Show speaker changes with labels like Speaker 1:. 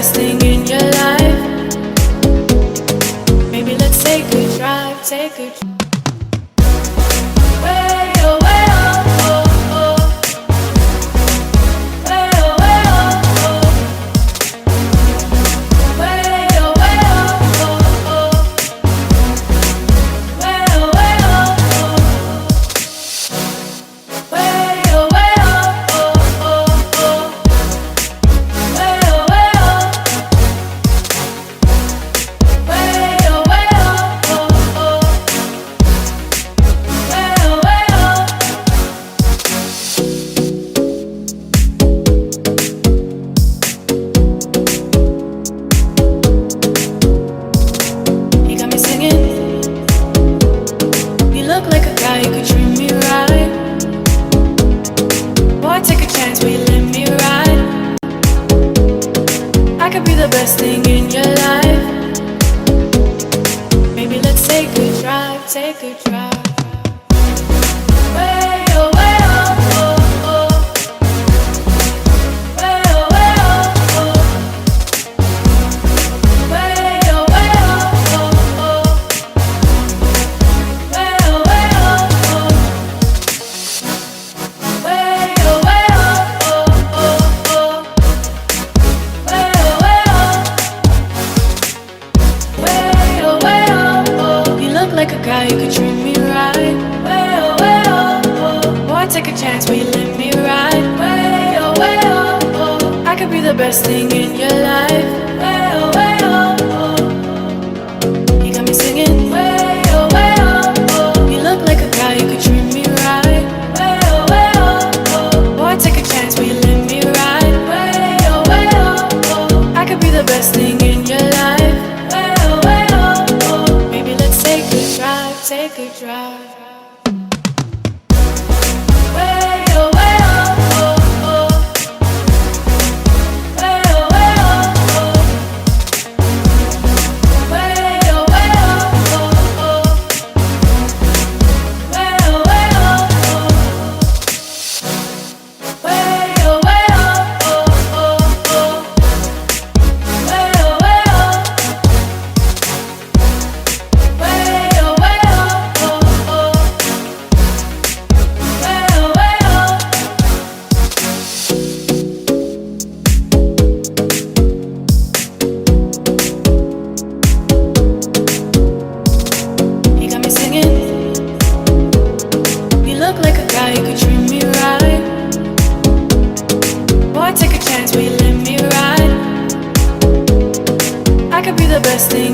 Speaker 1: best thing in your life. Maybe let's take a drive, take a drive. Way oh, way oh, oh, oh. Way oh, way oh, oh. Way oh, way oh, oh, oh. Way oh, way oh, oh. Way oh, way oh, oh, oh, oh. Way oh, way oh. Way oh, way oh, oh, oh. Way oh, way oh. You got me singing. You look like a guy who could treat me right. Boy, take a chance, will you let me ride? I could be the best thing in your life. Maybe let's take a drive, take a drive. Way oh, way oh, oh, oh. Way oh, way oh, oh. Way oh, way oh, oh, oh. Way oh, way oh, oh. Way oh, way oh, oh, oh, oh. Way oh, way oh. Way oh, way oh, oh. You look like a guy who could treat me right. Way oh, way oh, oh. Boy, take a chance, will you let me ride? Way oh, oh. I could be the best thing in your life. Way oh, oh. You got me singing. Way oh, oh. You look like a guy who could treat me right. Way oh. Boy, take a chance, will you let me ride? Way oh. I could be the best thing in your life. Way oh. Maybe let's take a drive, take a drive. Way oh, oh, oh. Way oh, oh. Way oh, oh, oh. Way oh, oh. Way oh, oh, oh. Way oh, oh. Way oh, oh, oh. Way oh, oh. You got me singing. You look like a guy who could treat me right. Boy, take a chance, will you let me ride? I could be the best thing